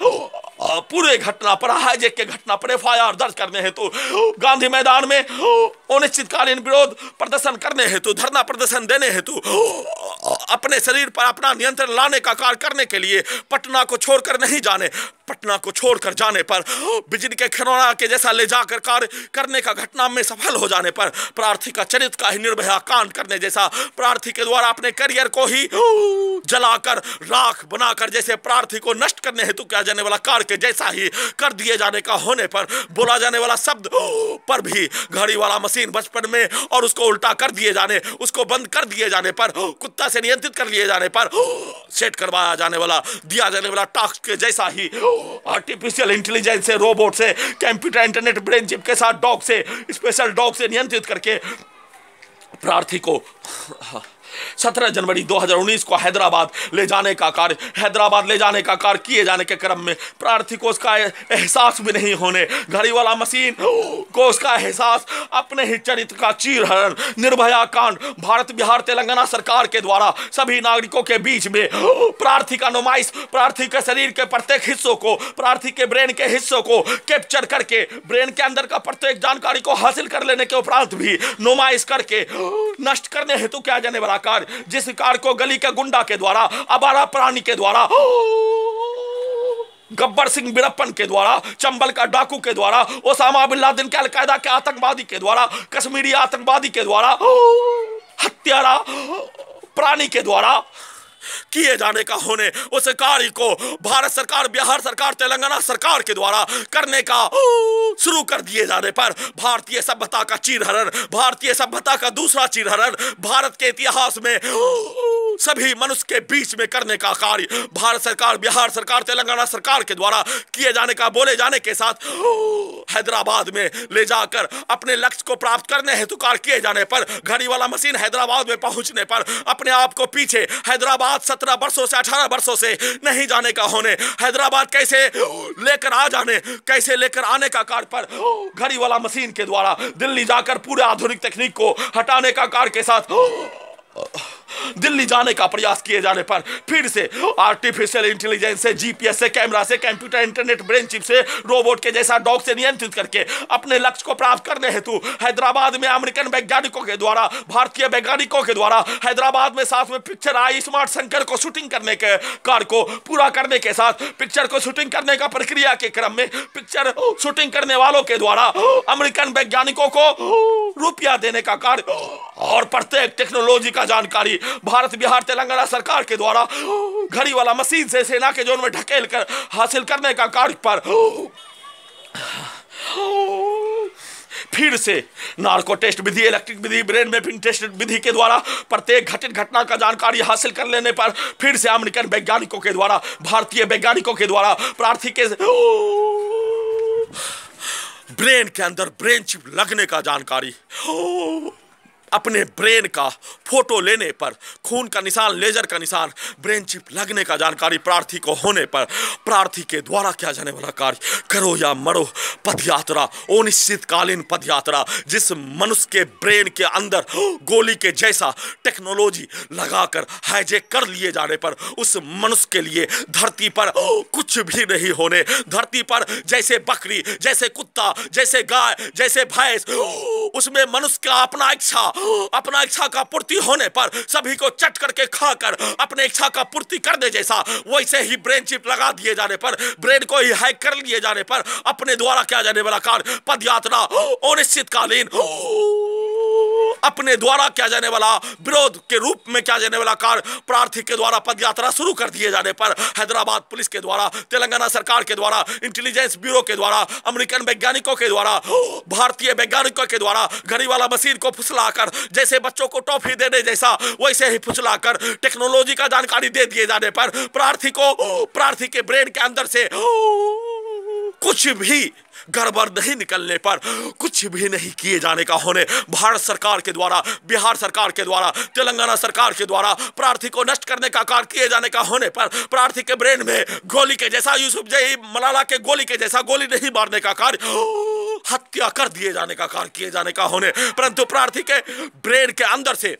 पूरे घटना पर, हाईजैक के घटना पर एफआईआर दर्ज करने हेतु गांधी मैदान में अनिश्चितकालीन विरोध प्रदर्शन करने हेतु, धरना प्रदर्शन देने हेतु अपने शरीर पर अपना नियंत्रण लाने का कार्य करने के लिए पटना को छोड़कर नहीं जाने, पटना को छोड़कर जाने पर बिजली के खिलौना के जैसा ले जाकर कार्य करने का घटना में सफल हो जाने पर प्रार्थी का चरित्र का ही निर्भया कांड करने जैसा, प्रार्थी के द्वारा अपने करियर को ही जलाकर राख बनाकर जैसे प्रार्थी को नष्ट करने हेतु किया जाने वाला कार्य के जैसा ही कर दिए जाने का होने पर बोला जाने वाला शब्द पर भी घड़ी वाला मशीन बचपन में और उसको उल्टा कर दिए जाने, उसको बंद कर दिए जाने पर, कुत्ता से नियंत्रित कर लिए जाने पर सेट करवाया जाने वाला, दिया जाने वाला टास्क के जैसा ही आर्टिफिशियल इंटेलिजेंस से, रोबोट से, कंप्यूटर, इंटरनेट, ब्रेन चिप के साथ डॉग से, स्पेशल डॉग से नियंत्रित करके प्रार्थी को 17 जनवरी 2019 को हैदराबाद ले जाने का कार्य, हैदराबाद ले जाने का कार्य किए जाने के क्रम में प्रार्थी को उसका एहसास भी नहीं होने, घड़ी वाला मशीन को उसका एहसास अपने ही चरित्र का चीरहरण, निर्भया कांड भारत बिहार तेलंगाना सरकार के द्वारा सभी नागरिकों के बीच में प्रार्थी का नुमाइश, प्रार्थी के शरीर के प्रत्येक हिस्सों को, प्रार्थी के ब्रेन के हिस्सों को कैप्चर करके ब्रेन के अंदर का प्रत्येक जानकारी को हासिल कर लेने के उपरांत भी नुमाइश करके नष्ट करने हेतु किया जाने वाला कार्य, जिस कार्य को गली के गुंडा के द्वारा, आवारा प्राणी के द्वारा, गब्बर सिंह वीरप्पन के द्वारा, चंबल का डाकू के द्वारा, ओसामा बिन लादेन के अलकायदा के आतंकवादी के द्वारा, कश्मीरी आतंकवादी के द्वारा, हत्यारा प्राणी के द्वारा किए जाने का होने उस कार्य को भारत सरकार, बिहार सरकार, तेलंगाना सरकार के द्वारा करने का शुरू कर दिए जाने पर भारतीय सभ्यता का चीरहरण, भारतीय सभ्यता का दूसरा चीरहरण भारत के इतिहास में सभी मनुष्य के बीच में करने का कार्य भारत सरकार, बिहार सरकार, तेलंगाना सरकार के द्वारा किए जाने का बोले जाने के साथ हैदराबाद में ले जाकर अपने लक्ष्य को प्राप्त करने हेतु कार्य किए जाने पर घड़ी वाला मशीन हैदराबाद में पहुंचने पर अपने आप को पीछे हैदराबाद 17 वर्षों से 18 वर्षों से नहीं जाने का होने, हैदराबाद कैसे लेकर आ जाने, कैसे लेकर आने का कार्य पर घड़ी वाला मशीन के द्वारा दिल्ली जाकर पूरे आधुनिक तकनीक को हटाने का कार्य के साथ दिल्ली जाने का प्रयास किए जाने पर फिर से आर्टिफिशियल इंटेलिजेंस से, जीपीएस से, कैमरा से, कंप्यूटर, इंटरनेट, ब्रेन चिप से, रोबोट के जैसा डॉग से नियंत्रित करके अपने लक्ष्य को प्राप्त करने हेतु हैदराबाद में अमेरिकन वैज्ञानिकों के द्वारा, भारतीय वैज्ञानिकों के द्वारा हैदराबाद में साथ में पिक्चर आई स्मार्ट शंकर को शूटिंग करने के कार्य को पूरा करने के साथ पिक्चर को शूटिंग करने का प्रक्रिया के क्रम में पिक्चर शूटिंग करने वालों के द्वारा अमेरिकन वैज्ञानिकों को रुपया देने का कार्य और प्रत्येक टेक्नोलॉजी का जानकारी भारत, बिहार, तेलंगाना सरकार के द्वारा घड़ी वाला मशीन से सेना के जोन में ढकेल कर हासिल करने का कार्य पर फिर से नार्को टेस्ट विधि, इलेक्ट्रिक विधि, ब्रेन मैपिंग टेस्ट विधि के द्वारा प्रत्येक घटित घटना का जानकारी हासिल कर लेने पर फिर से अमेरिकन वैज्ञानिकों के द्वारा, भारतीय वैज्ञानिकों के द्वारा प्रार्थी के ब्रेन के अंदर ब्रेन चिप लगने का जानकारी, अपने ब्रेन का फोटो लेने पर खून का निशान, लेजर का निशान, ब्रेन चिप लगने का जानकारी प्रार्थी को होने पर प्रार्थी के द्वारा किया जाने वाला कार्य करो या मरो पदयात्रा, अनिश्चितकालीन पदयात्रा, जिस मनुष्य के ब्रेन के अंदर गोली के जैसा टेक्नोलॉजी लगाकर हाईजैक कर लिए जाने पर उस मनुष्य के लिए धरती पर कुछ भी नहीं होने, धरती पर जैसे बकरी, जैसे कुत्ता, जैसे गाय, जैसे भैंस, उसमें मनुष्य का अपना इच्छा का पूर्ति होने पर सभी को चट करके खाकर अपने इच्छा का पूर्ति कर दे, जैसा वैसे ही ब्रेन चिप लगा दिए जाने पर, ब्रेन को ही हैक कर लिए जाने पर अपने द्वारा किया जाने वाला कार्य पदयात्रा, अनिश्चितकालीन अपने द्वारा किया जाने वाला विरोध के रूप में किया जाने वाला कार्य प्रार्थी के द्वारा पदयात्रा शुरू कर दिए जाने पर हैदराबाद पुलिस के द्वारा, तेलंगाना सरकार के द्वारा, इंटेलिजेंस ब्यूरो के द्वारा, अमेरिकन वैज्ञानिकों के द्वारा, भारतीय वैज्ञानिकों के द्वारा घड़ी वाला मशीन को फुसलाकर जैसे बच्चों को टॉफी देने जैसा वैसे ही फुसलाकर टेक्नोलॉजी का जानकारी दे दिए जाने पर प्रार्थी के ब्रेन के अंदर से कुछ भी गड़बड़ नहीं निकलने पर, कुछ भी नहीं किए जाने का होने भारत सरकार के द्वारा, बिहार सरकार के द्वारा, तेलंगाना सरकार के द्वारा प्रार्थी को नष्ट करने का कार्य किए जाने का होने पर प्रार्थी के ब्रेन में गोली के जैसा, यूसुफ जय मलाला के गोली के जैसा गोली नहीं मारने का कार्य, हत्या कर दिए जाने का कार्य किए जाने का होने, परंतु प्रार्थी के ब्रेन के अंदर से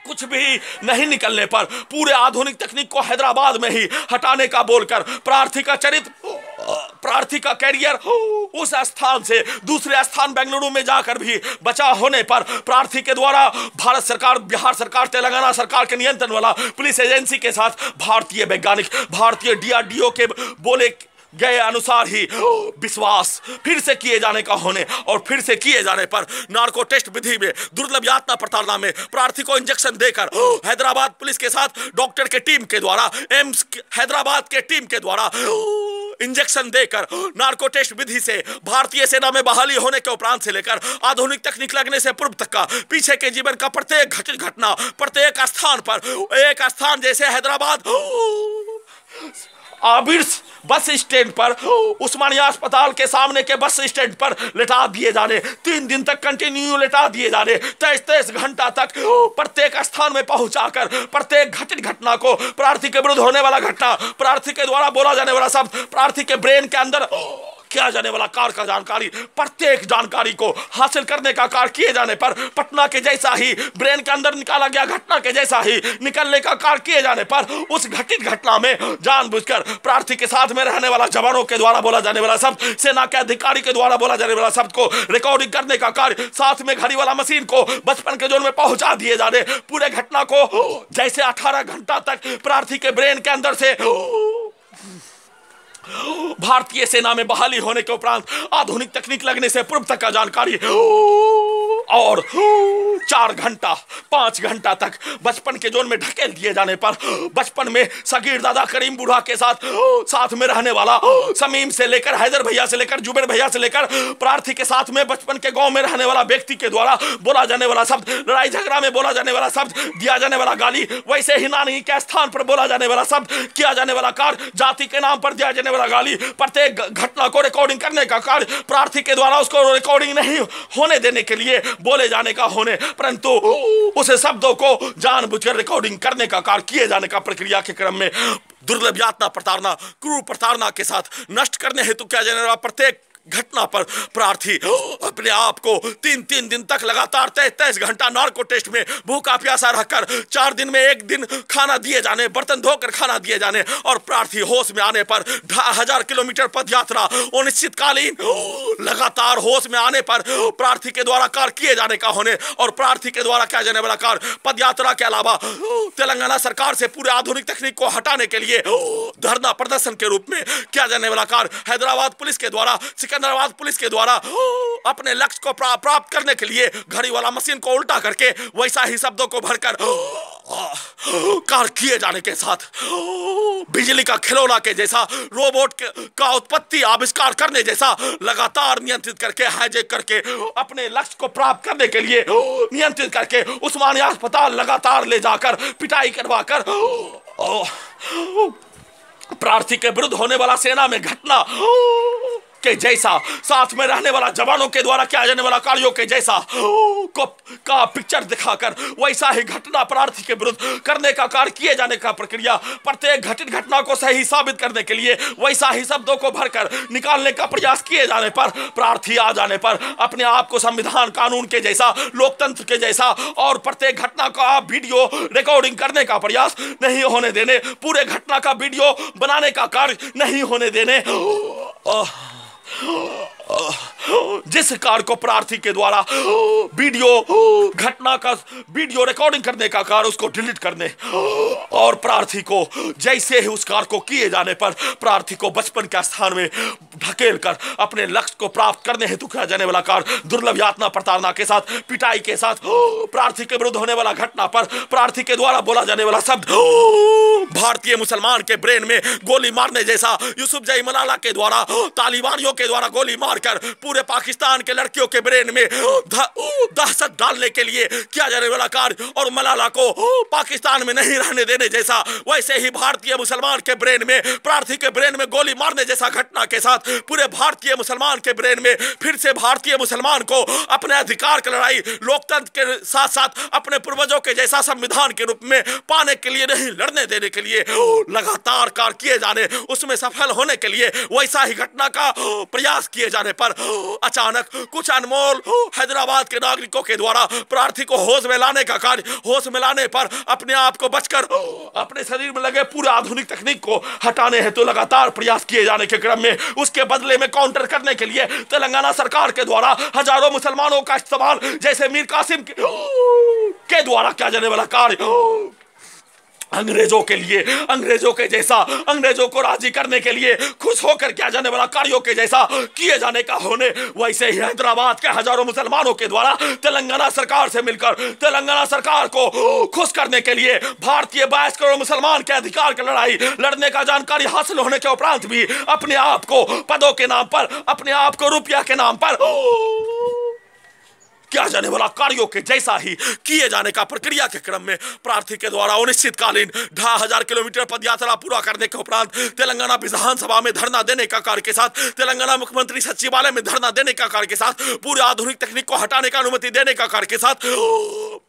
कुछ भी नहीं निकलने पर पूरे आधुनिक तकनीक को हैदराबाद में ही हटाने का बोलकर प्रार्थी का चरित्र, प्रार्थी का कैरियर उस स्थान से दूसरे स्थान बेंगलुरु में जाकर भी बचा होने पर प्रार्थी के द्वारा भारत सरकार, बिहार सरकार, तेलंगाना सरकार के नियंत्रण वाला पुलिस एजेंसी के साथ भारतीय वैज्ञानिक, भारतीय DRDO के बोले गए अनुसार ही विश्वास फिर से किए जाने का होने और फिर से किए जाने पर नार्को टेस्ट विधि में दुर्लभ यातना प्रताड़ना में प्रार्थी को इंजेक्शन देकर हैदराबाद पुलिस के साथ डॉक्टर के टीम के द्वारा, एम्स हैदराबाद के टीम के द्वारा इंजेक्शन देकर नार्को टेस्ट विधि से भारतीय सेना में बहाली होने के उपरांत से लेकर आधुनिक तकनीक लगने से पूर्व तक का पीछे के जीवन का प्रत्येक घटित घटना, प्रत्येक स्थान पर, एक स्थान जैसे हैदराबाद आबिर्स बस स्टैंड पर, उस्मानिया अस्पताल के सामने के बस स्टैंड पर लेटा दिए जाने, 3 दिन तक कंटिन्यू लेटा दिए जाने, 23 घंटा तक प्रत्येक स्थान में पहुंचाकर प्रत्येक घटित घटना को, प्रार्थी के विरुद्ध होने वाला घटना, प्रार्थी के द्वारा बोला जाने वाला शब्द, प्रार्थी के ब्रेन के अंदर किया जाने वाला कार्य का जानकारी, प्रत्येक जानकारी को हासिल करने का कार्य किए जाने पर पटना के जैसा ही ब्रेन के अंदर निकाला गया घटना के जैसा ही निकलने का कार्य किए जाने पर उस घटित घटना में जानबूझकर प्रार्थी के साथ में रहने वाला जवानों के द्वारा बोला जाने वाला शब्द, सेना के अधिकारी के द्वारा बोला जाने वाला शब्द को रिकॉर्डिंग करने का कार्य, साथ में घड़ी वाला मशीन को बचपन के जोन में पहुंचा दिए जाने, पूरे घटना को जैसे 18 घंटा तक प्रार्थी के ब्रेन के अंदर से भारतीय सेना में बहाली होने के उपरांत आधुनिक तकनीक लगने से पूर्व तक का जानकारी और 4 घंटा 5 घंटा तक बचपन के जोन में ढकेल दिए जाने पर बचपन में सगीर दादा करीम बूढ़ा के साथ में रहने वाला समीम से लेकर हैदर भैया से लेकर जुबेर भैया से लेकर प्रार्थी के साथ में बचपन के गांव में रहने वाला व्यक्ति के द्वारा बोला जाने वाला शब्द, लड़ाई झगड़ा में बोला जाने वाला शब्द, दिया जाने वाला गाली, वैसे ही नानी के स्थान पर बोला जाने वाला शब्द, किया जाने वाला कार्य, जाति के नाम पर दिया जाने वाला गाली, प्रत्येक घटना को रिकॉर्डिंग करने का कार्य प्रार्थी के द्वारा उसको रिकॉर्डिंग नहीं होने देने के लिए बोले जाने का होने, परंतु उस शब्दों को जानबूझकर रिकॉर्डिंग करने का कार्य किए जाने का प्रक्रिया के क्रम में दुर्लभ यातना प्रताड़ना क्रूर प्रताड़ना के साथ नष्ट करने हेतु किया जाने वाला प्रत्येक घटना पर प्रार्थी अपने आप को 3 दिन तक लगातार 23 घंटा नार्को टेस्ट में भूखा प्यासा रहकर 4 दिन में 1 दिन खाना दिए जाने, बर्तन धोकर खाना दिए जाने और प्रार्थी होश में आने पर 1000 किलोमीटर पद यात्रा अनिश्चितकालीन लगातार होश में आने पर प्रार्थी के द्वारा कार्य किए जाने का होने और प्रार्थी के द्वारा किया जाने वाला कार्य पद यात्रा के अलावा तेलंगाना सरकार से पूरे आधुनिक तकनीक को हटाने के लिए धरना प्रदर्शन के रूप में किया जाने वाला कार्य हैदराबाद पुलिस के द्वारा, सिकंदराबाद पुलिस के द्वारा अपने लक्ष्य को प्राप्त करने के लिए घड़ी वाला मशीन को उल्टा करके वैसा ही शब्दों को भरकर कार्य किए जाने के साथ बिजली का खिलौना के जैसा रोबोट का उत्पत्ति आविष्कार करने जैसा लगातार नियंत्रित करके हाईजैक करके अपने लक्ष्य को प्राप्त करने के लिए नियंत्रित करके उस्मानिया अस्पताल लगातार ले जाकर पिटाई करवाकर प्रार्थी के विरुद्ध होने वाला सेना में घटना के जैसा साथ में रहने वाला जवानों के द्वारा किया जाने वाला कार्यों के जैसा का पिक्चर दिखाकर वैसा ही घटना प्रार्थी के विरुद्ध करने का कार्य किए जाने का प्रक्रिया प्रत्येक घटित घटना को सही साबित करने के लिए वैसा ही शब्दों को भरकर निकालने का प्रयास किए जाने पर प्रार्थी आ जाने पर अपने आप को संविधान कानून के जैसा लोकतंत्र के जैसा और प्रत्येक घटना का वीडियो रिकॉर्डिंग करने का प्रयास नहीं होने देने, पूरे घटना का वीडियो बनाने का कार्य नहीं होने देने, जिस कार्य को प्रार्थी के द्वारा वीडियो घटना का वीडियो रिकॉर्डिंग करने का कार्य उसको डिलीट करने और प्रार्थी को जैसे ही उस कार्य को किए जाने पर प्रार्थी को बचपन के स्थान में ढकेल कर अपने लक्ष्य को प्राप्त करने हेतु किया जाने वाला कार्य दुर्लभ यातना प्रताड़ना के साथ पिटाई के साथ प्रार्थी के विरुद्ध होने वाला घटना पर प्रार्थी के द्वारा बोला जाने वाला शब्द भारतीय मुसलमान के ब्रेन में गोली मारने जैसा, यूसुफ जई मलाला के द्वारा तालिबानियों के द्वारा गोली मारकर पूरे पाकिस्तान के लड़कियों के ब्रेन में दहशत डालने के लिए किया जाने वाला कार्य और मलाला को पाकिस्तान में नहीं रहने देने जैसा, वैसे ही भारतीय मुसलमान के ब्रेन में प्रार्थी के ब्रेन में गोली मारने जैसा घटना के साथ पूरे भारतीय मुसलमान के ब्रेन में फिर से भारतीय मुसलमान को अपने अधिकार की लड़ाई लोकतंत्र के साथ साथ अपने पूर्वजों के जैसा संविधान के रूप में पाने के लिए नहीं लड़ने देने के लिए लगातार कार्य किए जाने, उसमें सफल होने के लिए वैसा ही घटना का प्रयास किए जाने पर अचानक कुछ अनमोल हैदराबाद के नागरिकों के द्वारा प्रार्थी को होश में लाने का कार्य, होश में लाने पर अपने आप को बचकर अपने शरीर में लगे पूरे आधुनिक तकनीक को हटाने हेतु लगातार प्रयास किए जाने के क्रम में उसके बदले में काउंटर करने के लिए तेलंगाना सरकार के द्वारा हजारों मुसलमानों का इस्तेमाल जैसे मीर कासिम के द्वारा किया जाने वाला कार्य अंग्रेजों के लिए, अंग्रेजों के जैसा, अंग्रेजों को राजी करने के लिए खुश होकर किया जाने वाला कार्यों के जैसा किए जाने का होने, वैसे ही हैदराबाद के हजारों मुसलमानों के द्वारा तेलंगाना सरकार से मिलकर तेलंगाना सरकार को खुश करने के लिए भारतीय 22 करोड़ मुसलमान के अधिकार की लड़ाई लड़ने का जानकारी हासिल होने के उपरांत भी अपने आप को पदों के नाम पर, अपने आप को रुपया के नाम पर किया जाने वाला कार्यों के जैसा ही किए जाने का प्रक्रिया के क्रम में प्रार्थी के द्वारा अनिश्चितकालीन 1000 किलोमीटर पदयात्रा पूरा करने के उपरांत तेलंगाना विधानसभा में धरना देने का कार्य के साथ, तेलंगाना मुख्यमंत्री सचिवालय में धरना देने का कार्य के साथ, पूरे आधुनिक तकनीक को हटाने का अनुमति देने का कार्य के साथ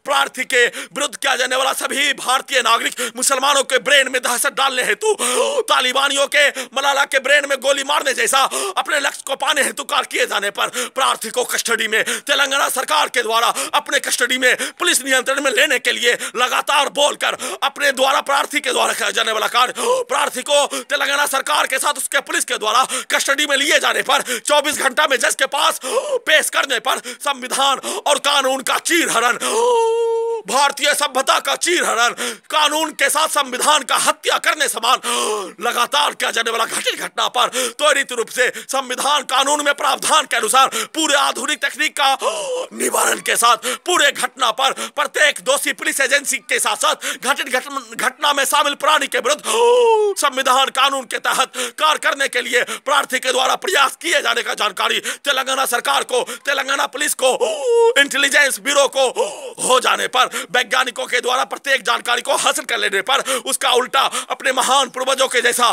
प्रार्थी के विरुद्ध किया जाने वाला सभी भारतीय नागरिक मुसलमानों के ब्रेन में दहशत डालने हेतु तालिबानियों के मलाला के ब्रेन में गोली मारने जैसा अपने लक्ष्य को पाने हेतु कार्य किए जाने पर प्रार्थी को कस्टडी में तेलंगाना सरकार के द्वारा अपने कस्टडी में पुलिस नियंत्रण में लेने के लिए लगातार बोलकर अपने द्वारा प्रार्थी के द्वारा किया जाने वाला कार्य प्रार्थी को तेलंगाना सरकार के साथ उसके पुलिस के द्वारा कस्टडी में लिए जाने पर 24 घंटा में जज के पास पेश करने पर संविधान और कानून का चीरहरण भारतीय सभ्यता का चीरहरण, कानून के साथ संविधान का हत्या करने समान लगातार किया जाने वाला घटित घटना पर त्वरित रूप से संविधान कानून में प्रावधान के अनुसार पूरे आधुनिक तकनीक का निवारण के साथ पूरे घटना पर प्रत्येक दोषी पुलिस एजेंसी के साथ साथ घटित घटना में शामिल प्राणी के विरुद्ध संविधान कानून के तहत कार्य करने के लिए प्रार्थी के द्वारा प्रयास किए जाने का जानकारी तेलंगाना सरकार को, तेलंगाना पुलिस को, इंटेलिजेंस ब्यूरो को हो जाने पर, वैज्ञानिकों के द्वारा प्रत्येक जानकारी को हासिल कर लेने पर उसका उल्टा अपने महान पूर्वजों के जैसा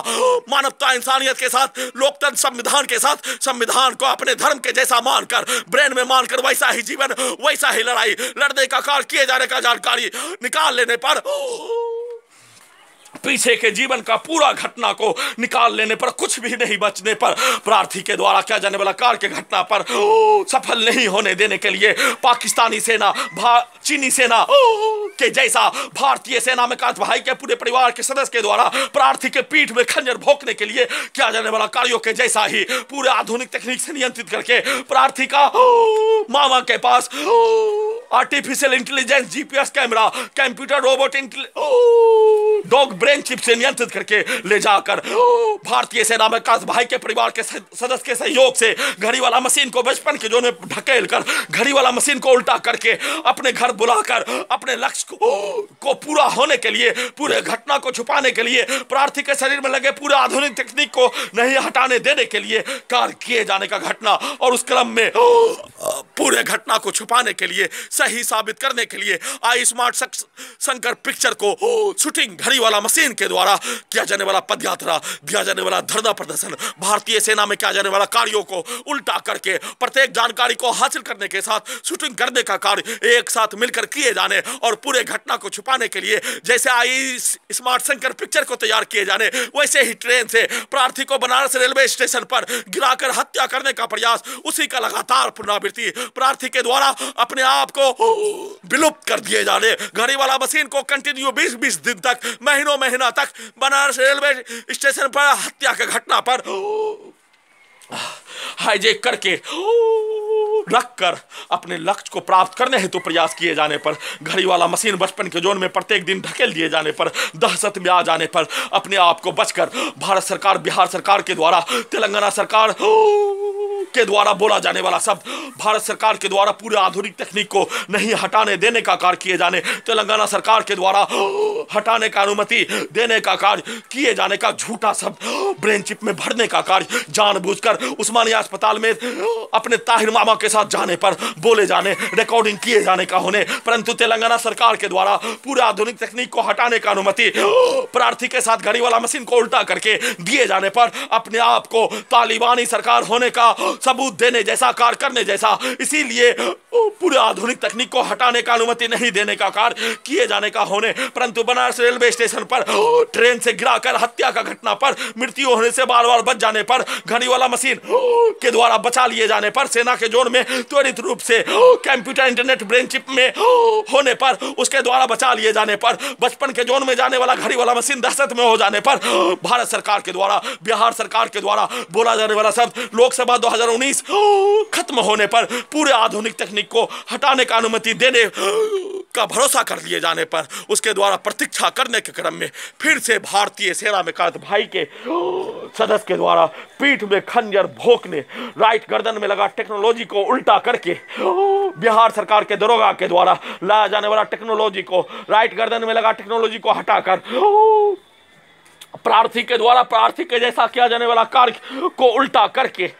मानवता इंसानियत के साथ, लोकतंत्र संविधान के साथ, संविधान को अपने धर्म के जैसा मानकर, ब्रेन में मानकर वैसा ही जीवन, वैसा ही लड़ाई लड़ने का कार्य किए जाने का जानकारी निकाल लेने पर, पीछे के जीवन का पूरा घटना को निकाल लेने पर, कुछ भी नहीं बचने पर, प्रार्थी के द्वारा किया जाने वाला कार्य के घटना पर सफल नहीं होने देने के लिए पाकिस्तानी सेना, चीनी सेना के जैसा भारतीय सेना में कांत भाई के पूरे परिवार के सदस्य के द्वारा प्रार्थी के पीठ में खंजर भोंकने के लिए किया जाने वाला कार्यों के जैसा ही पूरे आधुनिक तकनीक से नियंत्रित करके प्रार्थी का मामा के पास artificial intelligence, GPS camera, computer, robot, dog brain chip से नियंत्रित करके ले जाकर भारतीय सेना में कांत भाई के परिवार के सदस्य के सहयोग से घड़ी वाला मशीन को बचपन के जोन में ढकेल कर घड़ी वाला मशीन को उल्टा करके अपने घर बुलाकर अपने लक्ष्य को पूरा होने के लिए, पूरे घटना को छुपाने के लिए, प्रार्थी के शरीर में लगे पूरे आधुनिक तकनीक को नहीं हटाने देने के लिए कार्य किए जाने का घटना, और उस क्रम में पूरे घटना को छुपाने के लिए, सही साबित करने के लिए आई स्मार्ट शंकर पिक्चर को शूटिंग घड़ी वाला मशीन के द्वारा किया जाने वाला पदयात्रा, किया जाने वाला धरना प्रदर्शन, भारतीय सेना में किया जाने वाला कार्यों को उल्टा करके प्रत्येक जानकारी को हासिल करने के साथ शूटिंग करने का कार्य एक साथ मिलकर किए जाने और पूरे घटना को छुपाने के लिए जैसे आई स्मार्ट शंकर पिक्चर को तैयार किए जाने, वैसे ही ट्रेन से प्रार्थी को बनारस रेलवे स्टेशन पर गिराकर हत्या करने का प्रयास, उसी का लगातार पुनरावृत्ति, प्रार्थी के द्वारा अपने आप को विलुप्त कर दिए जाने, घड़ी वाला मशीन को कंटिन्यू 20-20 दिन तक, महीना तक बनारस रेलवे स्टेशन पर हत्या की घटना पर हाईजेक करके रखकर अपने लक्ष्य को प्राप्त करने हेतु प्रयास किए जाने पर, घड़ी वाला मशीन बचपन के जोन में प्रत्येक दिन धकेल दिए जाने पर, दहशत में आ जाने पर अपने आप को बचकर भारत सरकार, बिहार सरकार के द्वारा, तेलंगाना सरकार के द्वारा बोला जाने वाला शब्द, भारत सरकार के द्वारा पूरे आधुनिक तकनीक को नहीं हटाने देने का कार्य किए जाने, तेलंगाना सरकार के द्वारा हटाने का अनुमति देने का कार्य किए जाने का झूठा शब्द, ब्रेन चिप में भरने का कार्य जानबूझकर उस्मानिया अस्पताल में अपने ताहिर मामा के साथ जाने पर बोले जाने, रिकॉर्डिंग किए जाने का होने, परंतु तेलंगाना सरकार के द्वारा पूरे आधुनिक तकनीक को हटाने का अनुमति प्रार्थी के साथ घड़ी वाला मशीन को उल्टा करके दिए जाने पर अपने आप को तालिबानी सरकार होने का सबूत देने जैसा कार्य करने जैसा, इसीलिए पूरे आधुनिक तकनीक को हटाने का अनुमति नहीं देने का कार्य किए जाने का होने, परंतु बनारस रेलवे स्टेशन पर ट्रेन से गिराकर हत्या का घटना पर मृत्यु होने से बार-बार बच जाने पर, घड़ी वाला मशीन के द्वारा बचा लिए जाने पर, सेना के जोन में त्वरित रूप से कंप्यूटर, इंटरनेट, ब्रेन चिप में होने पर उसके द्वारा बचा लिए जाने पर, बचपन के जोन में जाने वाला घड़ी वाला मशीन दहशत में हो जाने पर, भारत सरकार के द्वारा, बिहार सरकार के द्वारा बोला जाने वाला शब्द लोकसभा 2019 खत्म होने पर पूरे आधुनिक तकनीक को हटाने का अनुमति देने का भरोसा कर लिए जाने पर, उसके द्वारा प्रतीक्षा करने के क्रम में फिर से भारतीय सेना में कांत भाई के सदस्य के द्वारा पीठ में खंजर भोंकने, राइट गर्दन में लगा टेक्नोलॉजी को उल्टा करके बिहार सरकार के दरोगा के द्वारा लाया जाने वाला टेक्नोलॉजी को, राइट गर्दन में लगा टेक्नोलॉजी को हटाकर प्रार्थी के द्वारा प्रार्थी के जैसा किया जाने वाला कार्य को उल्टा करके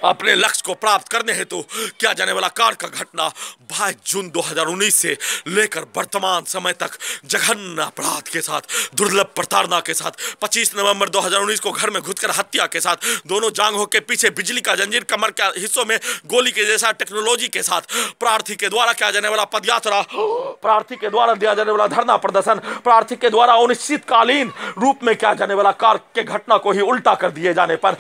अपने लक्ष्य को प्राप्त करने हेतु किया जाने वाला कार्य का घटना 22 जून 2019 से लेकर वर्तमान समय तक जघन्य अपराध के साथ, दुर्लभ प्रताड़ना के साथ, 25 नवंबर 2019 को घर में घुसकर हत्या के साथ, दोनों जांघों के पीछे बिजली का जंजीर, कमर के हिस्सों में गोली के जैसा टेक्नोलॉजी के साथ प्रार्थी के द्वारा किया जाने वाला पदयात्रा, प्रार्थी के द्वारा दिया जाने वाला धरना प्रदर्शन, प्रार्थी के द्वारा अनिश्चितकालीन रूप में किया जाने वाला कार्य के घटना को ही उल्टा कर दिए जाने पर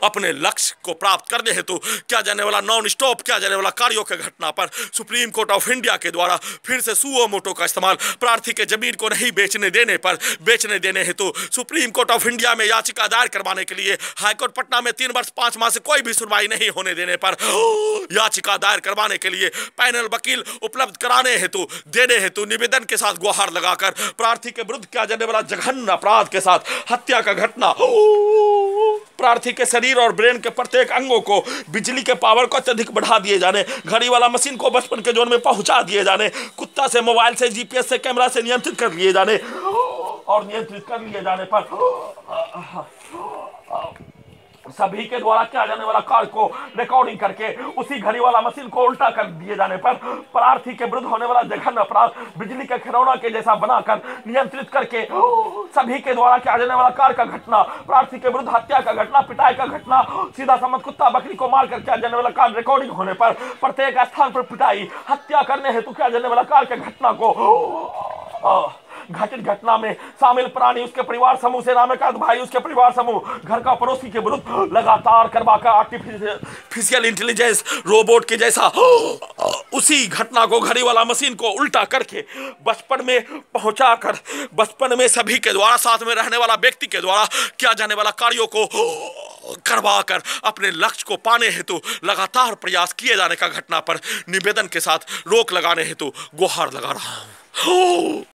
अपने लक्ष्य को प्राप्त करने हेतु किया जाने वाला नॉन स्टॉप किया जाने वाला कार्यों के घटना पर सुप्रीम कोर्ट ऑफ इंडिया के द्वारा फिर से सुओ मोटो का इस्तेमाल प्रार्थी के जमीन को नहीं बेचने देने हेतु सुप्रीम कोर्ट ऑफ इंडिया में याचिका दायर करवाने के लिए हाईकोर्ट पटना में 3 वर्ष 5 माह से कोई भी सुनवाई नहीं होने देने पर याचिका दायर करवाने के लिए पैनल वकील उपलब्ध कराने हेतु निवेदन के साथ गुहार लगाकर प्रार्थी के विरुद्ध किया जाने वाला जघन्य अपराध के साथ हत्या का घटना, प्रार्थी के शरीर और ब्रेन के प्रत्येक अंगों को बिजली के पावर को अत्यधिक बढ़ा दिए जाने, घड़ी वाला मशीन को बचपन के जोन में पहुंचा दिए जाने, कुत्ता से, मोबाइल से, जीपीएस से, कैमरा से नियंत्रित कर लिए जाने पर सभी के द्वारा किया जाने वाला कार्य को रिकॉर्डिंग करके उसी घड़ी वाला मशीन को उल्टा कर दिए जाने पर प्रार्थी के विरुद्ध होने वाला जघन्य अपराध बिजली के खिलौना के जैसा बनाकर नियंत्रित करके सभी के द्वारा किया जाने वाला कार्य का घटना, प्रार्थी के विरुद्ध हत्या का घटना, पिटाई का घटना, सीधा समझ कुत्ता बकरी को मार कर किया जाने वाला कार्य रिकॉर्डिंग होने पर प्रत्येक स्थान पर पिटाई, हत्या करने हेतु किया जाने वाला कार्य के घटना को घटित घटना में शामिल प्राणी, उसके परिवार समूह से नामे का भाई, उसके परिवार समूह, घर का पड़ोसी के विरुद्ध लगातार करवाकर आर्टिफिशियल इंटेलिजेंस रोबोट के जैसा उसी घटना को घड़ी वाला मशीन को उल्टा करके बचपन में पहुंचाकर बचपन में सभी के द्वारा साथ में रहने वाला व्यक्ति के द्वारा किया जाने वाला कार्यों को करवाकर अपने लक्ष्य को पाने हेतु लगातार प्रयास किए जाने का घटना पर निवेदन के साथ रोक लगाने हेतु गुहार लगा रहा हूं।